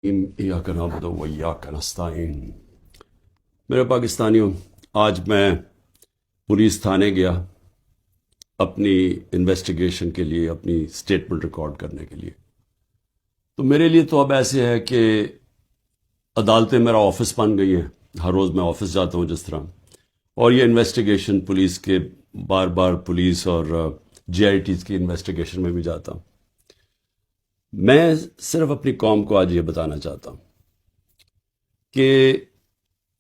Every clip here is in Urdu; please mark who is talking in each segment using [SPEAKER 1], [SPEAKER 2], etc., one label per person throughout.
[SPEAKER 1] ایاک نعبد و ایاک نستعین۔ میرے پاکستانیوں، آج میں پولیس تھانے گیا اپنی انویسٹیگیشن کے لیے، اپنی سٹیٹمنٹ ریکارڈ کرنے کے لیے۔ تو میرے لیے تو اب ایسے ہے کہ عدالتیں میرا آفس بن گئی ہیں، ہر روز میں آفس جاتا ہوں جس طرح، اور یہ انویسٹیگیشن پولیس کے بار بار پولیس اور جے آئی ٹیز کی انویسٹیگیشن میں بھی جاتا ہوں۔ میں صرف اپنی قوم کو آج یہ بتانا چاہتا ہوں کہ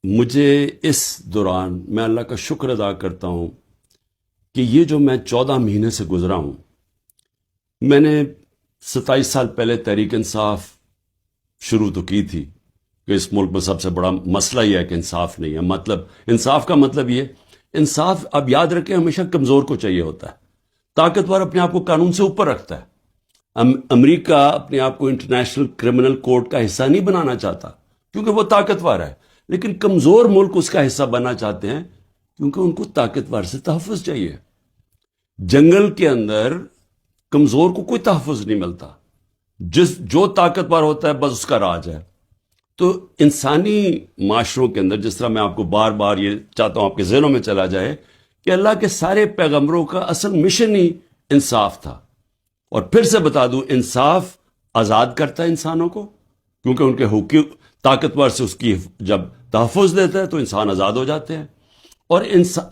[SPEAKER 1] مجھے اس دوران میں اللہ کا شکر ادا کرتا ہوں کہ یہ جو میں 14 مہینے سے گزرا ہوں، میں نے 27 سال پہلے تحریک انصاف شروع تو کی تھی کہ اس ملک میں سب سے بڑا مسئلہ یہ ہے کہ انصاف نہیں ہے۔ مطلب انصاف کا مطلب یہ، انصاف اب یاد رکھیں ہمیشہ کمزور کو چاہیے ہوتا ہے، طاقتور اپنے آپ کو قانون سے اوپر رکھتا ہے۔ امریکہ اپنے آپ کو انٹرنیشنل کرمنل کورٹ کا حصہ نہیں بنانا چاہتا کیونکہ وہ طاقتور ہے، لیکن کمزور ملک اس کا حصہ بننا چاہتے ہیں کیونکہ ان کو طاقتور سے تحفظ چاہیے۔ جنگل کے اندر کمزور کو کوئی تحفظ نہیں ملتا، جو طاقتور ہوتا ہے بس اس کا راج ہے۔ تو انسانی معاشروں کے اندر، جس طرح میں آپ کو بار بار یہ چاہتا ہوں آپ کے ذہنوں میں چلا جائے کہ اللہ کے سارے پیغمبروں کا اصل مشن ہی انصاف تھا۔ اور پھر سے بتا دوں، انصاف آزاد کرتا ہے انسانوں کو، کیونکہ ان کے حقوق طاقتور سے اس کی جب تحفظ دیتا ہے تو انسان آزاد ہو جاتے ہیں، اور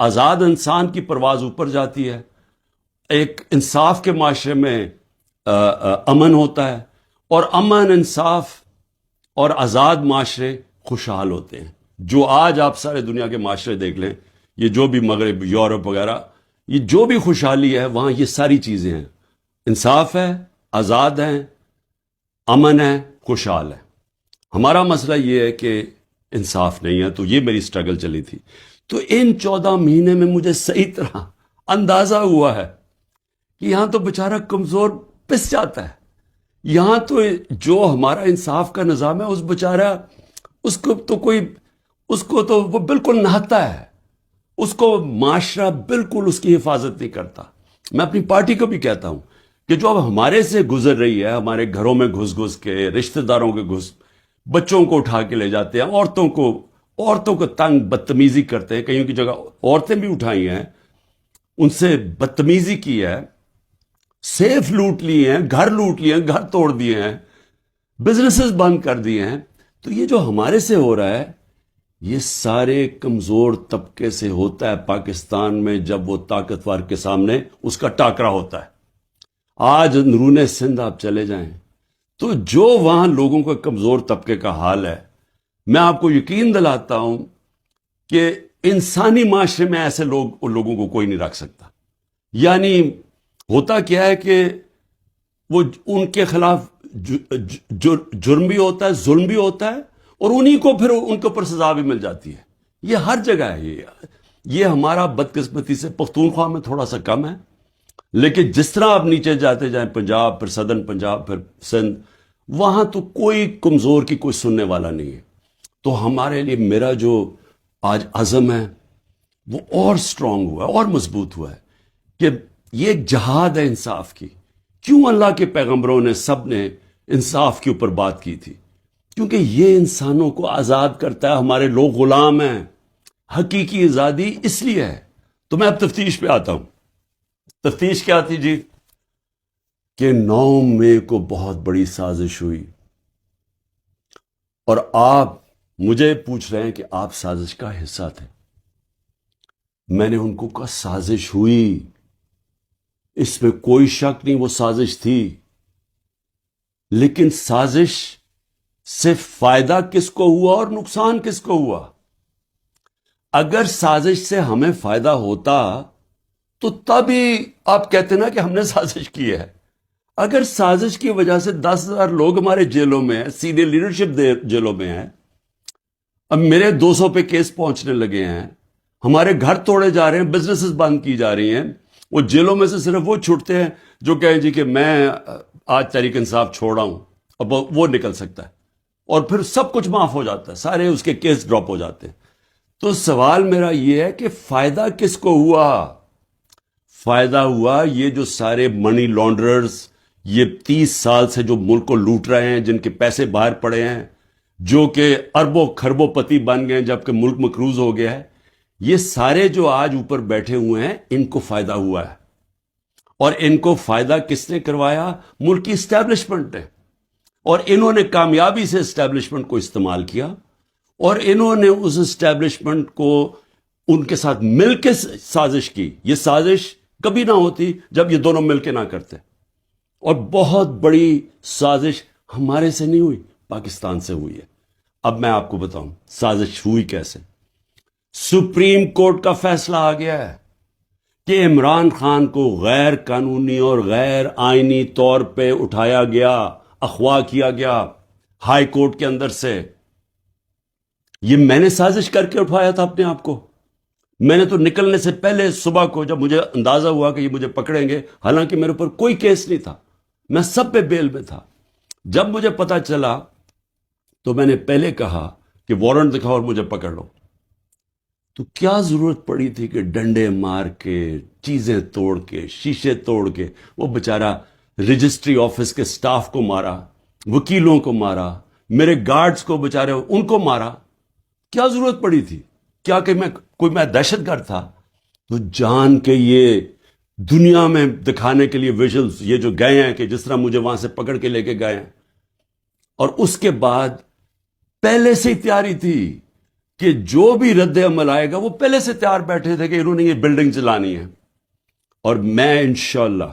[SPEAKER 1] آزاد انسان کی پرواز اوپر جاتی ہے۔ ایک انصاف کے معاشرے میں امن ہوتا ہے، اور امن، انصاف اور آزاد معاشرے خوشحال ہوتے ہیں۔ جو آج آپ سارے دنیا کے معاشرے دیکھ لیں، یہ جو بھی مغرب، یورپ وغیرہ، یہ جو بھی خوشحالی ہے وہاں یہ ساری چیزیں ہیں، انصاف ہے، آزاد ہیں، امن ہے، خوشحال ہے۔ ہمارا مسئلہ یہ ہے کہ انصاف نہیں ہے، تو یہ میری سٹرگل چلی تھی۔ تو ان 14 مہینے میں مجھے صحیح طرح اندازہ ہوا ہے کہ یہاں تو بیچارہ کمزور پس جاتا ہے، یہاں تو جو ہمارا انصاف کا نظام ہے اس بیچارہ، اس کو تو وہ بالکل نہتا ہے، اس کو معاشرہ بالکل اس کی حفاظت نہیں کرتا۔ میں اپنی پارٹی کو بھی کہتا ہوں کہ جو اب ہمارے سے گزر رہی ہے، ہمارے گھروں میں گھس گھس کے، رشتہ داروں کے بچوں کو اٹھا کے لے جاتے ہیں، عورتوں کو تنگ بدتمیزی کرتے ہیں، کہیں کی جگہ عورتیں بھی اٹھائی ہیں، ان سے بدتمیزی کی ہے، سیف لوٹ لیے ہیں، گھر لوٹ لیے ہیں، گھر توڑ دیے ہیں، بزنسز بند کر دیے ہیں۔ تو یہ جو ہمارے سے ہو رہا ہے یہ سارے کمزور طبقے سے ہوتا ہے پاکستان میں، جب وہ طاقتور کے سامنے اس کا ٹاکرا ہوتا ہے۔ آج اندرون سندھ آپ چلے جائیں تو جو وہاں لوگوں کا کمزور طبقے کا حال ہے، میں آپ کو یقین دلاتا ہوں کہ انسانی معاشرے میں ایسے لوگوں کو کوئی نہیں رکھ سکتا۔ یعنی ہوتا کیا ہے کہ وہ ان کے خلاف جرم بھی ہوتا ہے، ظلم بھی ہوتا ہے، اور انہی کو پھر ان کے اوپر سزا بھی مل جاتی ہے۔ یہ ہر جگہ ہے، یہ ہمارا بدقسمتی سے پختونخوا میں تھوڑا سا کم ہے، لیکن جس طرح آپ نیچے جاتے جائیں، پنجاب، پھر سدرن پنجاب، پھر سندھ، وہاں تو کوئی کمزور کی کوئی سننے والا نہیں ہے۔ تو ہمارے لیے میرا جو آج عزم ہے وہ اور سٹرونگ ہوا ہے، اور مضبوط ہوا ہے کہ یہ ایک جہاد ہے انصاف کی۔ کیوں اللہ کے پیغمبروں نے سب نے انصاف کے اوپر بات کی تھی؟ کیونکہ یہ انسانوں کو آزاد کرتا ہے، ہمارے لوگ غلام ہیں۔ حقیقی آزادی اس لیے ہے۔ تو میں اب تفتیش پہ آتا ہوں۔ تفتیش کیا تھی جی؟ کہ 9 مئی کو بہت بڑی سازش ہوئی، اور آپ مجھے پوچھ رہے ہیں کہ آپ سازش کا حصہ تھے۔ میں نے ان کو کہا سازش ہوئی، اس میں کوئی شک نہیں، وہ سازش تھی، لیکن سازش سے فائدہ کس کو ہوا اور نقصان کس کو ہوا؟ اگر سازش سے ہمیں فائدہ ہوتا تو تبھی آپ کہتے نا کہ ہم نے سازش کی ہے۔ اگر سازش کی وجہ سے 10,000 لوگ ہمارے جیلوں میں ہیں، سینئر لیڈرشپ جیلوں میں ہیں، اب میرے 200 پہ کیس پہنچنے لگے ہیں، ہمارے گھر توڑے جا رہے ہیں، بزنسز بند کی جا رہی ہیں، وہ جیلوں میں سے صرف وہ چھوٹتے ہیں جو کہیں جی کہ میں آج تحریک انصاف چھوڑ رہا ہوں، اب وہ نکل سکتا ہے، اور پھر سب کچھ معاف ہو جاتا ہے، سارے اس کے کیس ڈراپ ہو جاتے ہیں۔ تو سوال میرا یہ ہے کہ فائدہ کس کو ہوا؟ فائدہ ہوا یہ جو سارے منی لانڈررز، یہ 30 سال سے جو ملک کو لوٹ رہے ہیں، جن کے پیسے باہر پڑے ہیں، جو کہ اربوں کھربوں پتی بن گئے جبکہ ملک مقروض ہو گیا ہے، یہ سارے جو آج اوپر بیٹھے ہوئے ہیں ان کو فائدہ ہوا ہے. اور ان کو فائدہ کس نے کروایا؟ ملک کی اسٹیبلشمنٹ نے. اور انہوں نے کامیابی سے اسٹیبلشمنٹ کو استعمال کیا، اور انہوں نے اس اسٹیبلشمنٹ کو ان کے ساتھ مل کے سازش کی. یہ سازش کبھی نہ ہوتی جب یہ دونوں مل کے نہ کرتے. اور بہت بڑی سازش ہمارے سے نہیں ہوئی، پاکستان سے ہوئی ہے. اب میں آپ کو بتاؤں سازش ہوئی کیسے. سپریم کورٹ کا فیصلہ آ گیا ہے کہ عمران خان کو غیر قانونی اور غیر آئینی طور پہ اٹھایا گیا، اغوا کیا گیا ہائی کورٹ کے اندر سے. یہ میں نے سازش کر کے اٹھایا تھا اپنے آپ کو. میں نے تو نکلنے سے پہلے صبح کو جب مجھے اندازہ ہوا کہ یہ مجھے پکڑیں گے، حالانکہ میرے اوپر کوئی کیس نہیں تھا، میں سب پہ بیل میں تھا، جب مجھے پتا چلا تو میں نے پہلے کہا کہ وارنٹ دکھاؤ اور مجھے پکڑ لو. تو کیا ضرورت پڑی تھی کہ ڈنڈے مار کے، چیزیں توڑ کے، شیشے توڑ کے، وہ بیچارہ رجسٹری آفس کے سٹاف کو مارا، وکیلوں کو مارا، میرے گارڈز کو بیچارے ان کو مارا. کیا ضرورت پڑی تھی؟ کیا کہ میں دہشت گرد تھا؟ تو جان کے یہ دنیا میں دکھانے کے لیے ویژلز یہ جو گئے ہیں کہ جس طرح مجھے وہاں سے پکڑ کے لے کے گئے ہیں. اور اس کے بعد پہلے سے ہی تیاری تھی کہ جو بھی رد عمل آئے گا وہ پہلے سے تیار بیٹھے تھے کہ انہوں نے یہ بلڈنگ چلانی ہے. اور میں انشاءاللہ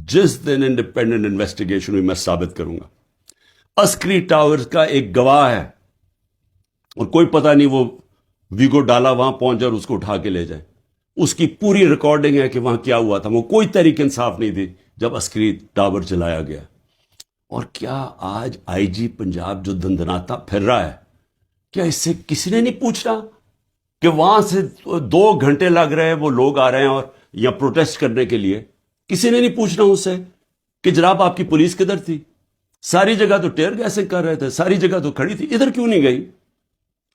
[SPEAKER 1] جس دن انڈیپینڈنٹ انویسٹیگیشن ہوئی میں ثابت کروں گا. عسکری ٹاورز کا ایک گواہ ہے، اور کوئی پتہ نہیں وہ ویگو ڈالا وہاں پہنچ جائے اور اس کو اٹھا کے لے جائے. اس کی پوری ریکارڈنگ ہے کہ وہاں کیا ہوا تھا. وہ کوئی تحریک انصاف نہیں تھی جب عسکری ٹاور جلایا گیا. اور کیا آج آئی جی پنجاب جو دندناتا پھر رہا ہے، کیا اس سے کسی نے نہیں پوچھنا کہ وہاں سے 2 گھنٹے لگ رہے ہیں، وہ لوگ آ رہے ہیں اور یا پروٹیسٹ کرنے کے لیے؟ کسی نے نہیں پوچھنا اس سے کہ جناب آپ کی پولیس کدھر تھی؟ ساری جگہ تو ٹیئر گیسنگ کر رہے تھے، ساری جگہ تو کھڑی تھی، ادھر کیوں نہیں گئی؟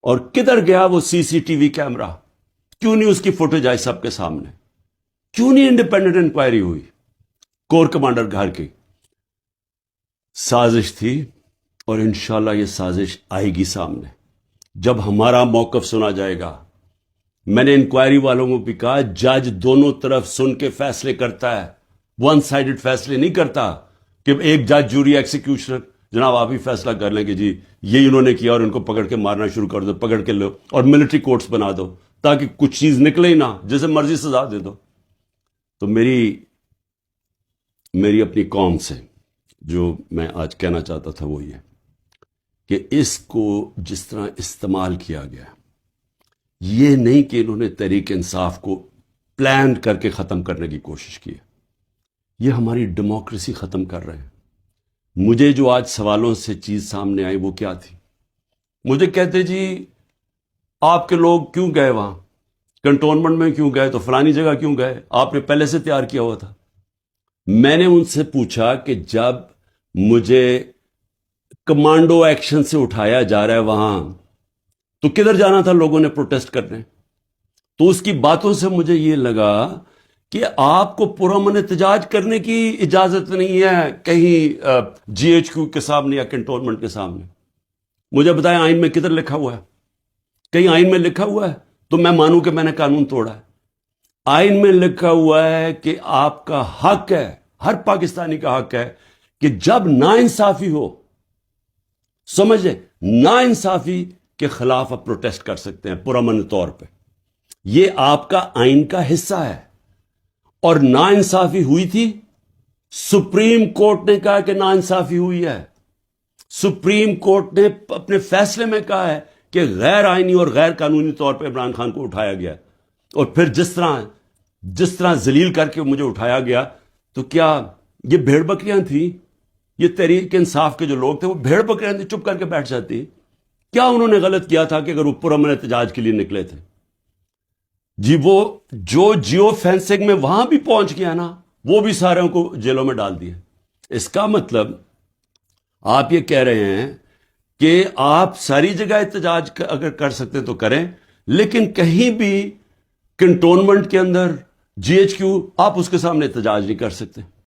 [SPEAKER 1] اور کدھر گیا وہ سی سی ٹی وی کیمرہ؟ کیوں نہیں اس کی فوٹیج آئی سب کے سامنے؟ کیوں نہیں انڈیپینڈنٹ انکوائری ہوئی؟ کور کمانڈر گھر کی سازش تھی، اور انشاءاللہ یہ سازش آئے گی سامنے جب ہمارا موقف سنا جائے گا. میں نے انکوائری والوں کو بھی کہا جج دونوں طرف سن کے فیصلے کرتا ہے، ون سائیڈڈ فیصلے نہیں کرتا کہ ایک جج جوری ایکسیکیوشنر جناب آپ ہی فیصلہ کر لیں کہ جی یہ انہوں نے کیا اور ان کو پکڑ کے مارنا شروع کر دو، پکڑ کے لو اور ملٹری کورٹس بنا دو تاکہ کچھ چیز نکلے ہی نہ، جیسے مرضی سزا دے دو. تو میری اپنی قوم سے جو میں آج کہنا چاہتا تھا وہ یہ کہ اس کو جس طرح استعمال کیا گیا، یہ نہیں کہ انہوں نے تحریک انصاف کو پلان کر کے ختم کرنے کی کوشش کی ہے. یہ ہماری ڈیموکریسی ختم کر رہے ہیں. مجھے جو آج سوالوں سے چیز سامنے آئی وہ کیا تھی؟ مجھے کہتے جی آپ کے لوگ کیوں گئے وہاں، کنٹونمنٹ میں کیوں گئے، تو فلانی جگہ کیوں گئے، آپ نے پہلے سے تیار کیا ہوا تھا. میں نے ان سے پوچھا کہ جب مجھے کمانڈو ایکشن سے اٹھایا جا رہا ہے وہاں، تو کدھر جانا تھا لوگوں نے پروٹیسٹ کرنے؟ تو اس کی باتوں سے مجھے یہ لگا کہ آپ کو پرامن احتجاج کرنے کی اجازت نہیں ہے کہیں جی ایچ کیو کے سامنے یا کنٹونمنٹ کے سامنے. مجھے بتائیں آئین میں کدھر لکھا ہوا ہے؟ کہیں آئین میں لکھا ہوا ہے تو میں مانوں کہ میں نے قانون توڑا ہے. آئین میں لکھا ہوا ہے کہ آپ کا حق ہے، ہر پاکستانی کا حق ہے کہ جب ناانصافی ہو، سمجھے، ناانصافی کے خلاف آپ پروٹیسٹ کر سکتے ہیں پرامن طور پہ. یہ آپ کا آئین کا حصہ ہے. اور ناانصافی ہوئی تھی، سپریم کورٹ نے کہا کہ ناانصافی ہوئی ہے. سپریم کورٹ نے اپنے فیصلے میں کہا ہے کہ غیر آئینی اور غیر قانونی طور پہ عمران خان کو اٹھایا گیا. اور پھر جس طرح ذلیل کر کے مجھے اٹھایا گیا، تو کیا یہ بھیڑ بکریاں تھیں؟ یہ تحریک انصاف کے جو لوگ تھے وہ بھیڑ بکریاں تھیں، چپ کر کے بیٹھ جاتی؟ کیا انہوں نے غلط کیا تھا کہ اگر وہ پرامن احتجاج کے لیے نکلے تھے؟ جی وہ جو جیو فینسنگ میں وہاں بھی پہنچ گیا نا، وہ بھی ساروں کو جیلوں میں ڈال دیا. اس کا مطلب آپ یہ کہہ رہے ہیں کہ آپ ساری جگہ احتجاج اگر کر سکتے تو کریں، لیکن کہیں بھی کنٹونمنٹ کے اندر جی ایچ کیو آپ اس کے سامنے احتجاج نہیں کر سکتے.